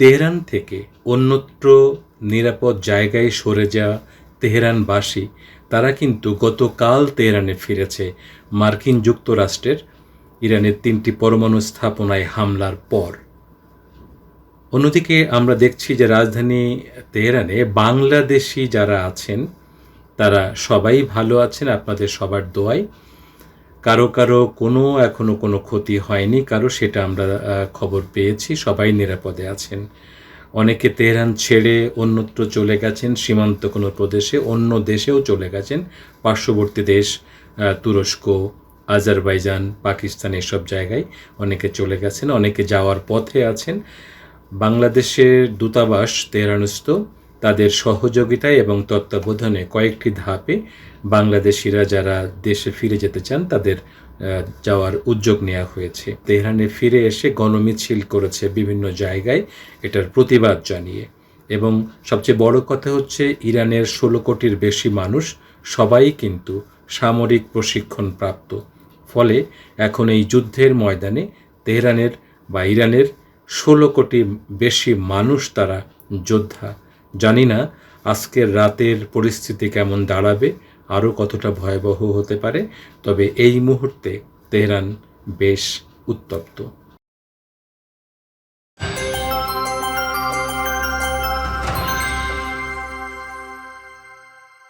Tehran থেকে অন্যত্র নিরাপদ জায়গায় সরে যাওয়া তেহরানবাসী তারা কিন্তু গতকাল তেহরানে ফিরেছে মার্কিন যুক্তরাষ্ট্রের ইরানের 3টি পরমাণু স্থাপনায় হামলার পর। অন্যদিকে আমরা দেখছি যে রাজধানী তেহরানে বাংলাদেশি যারা আছেন তারা সবাই ভালো আছেন আপনাদের সবার দোয়ায়। কারো এখনো কোনো ক্ষতি হয়নি কারো, সেটা আমরা খবর পেয়েছি। সবাই নিরাপদে আছেন। অনেকে তেহরান ছেড়ে অন্যত্র চলে গেছেন, সীমান্ত কোনো প্রদেশে, অন্য দেশেও চলে গেছেন। পার্শ্ববর্তী দেশ তুরস্ক, আজারবাইজান, পাকিস্তান এসব জায়গায় অনেকে চলে গেছেন, অনেকে যাওয়ার পথে আছেন। বাংলাদেশের দূতাবাস তেহরানস্থ তাদের সহযোগিতায় এবং তত্ত্বাবধানে কয়েকটি ধাপে বাংলাদেশিরা যারা দেশে ফিরে যেতে চান তাদের যাওয়ার উদ্যোগ নেওয়া হয়েছে। তেহরানে ফিরে এসে গণমিছিল করেছে বিভিন্ন জায়গায় এটার প্রতিবাদ জানিয়ে। এবং সবচেয়ে বড় কথা হচ্ছে ইরানের 16 কোটির বেশি মানুষ সবাই কিন্তু সামরিক প্রশিক্ষণ প্রাপ্ত। ফলে এখন এই যুদ্ধের ময়দানে তেহরানের বা ইরানের 16 কোটি বেশি মানুষ তারা যোদ্ধা। জানি না আজকের রাতের পরিস্থিতি কেমন দাঁড়াবে, আরও কতটা ভয়াবহ হতে পারে, তবে এই মুহূর্তে তেহরান বেশ উত্তপ্ত।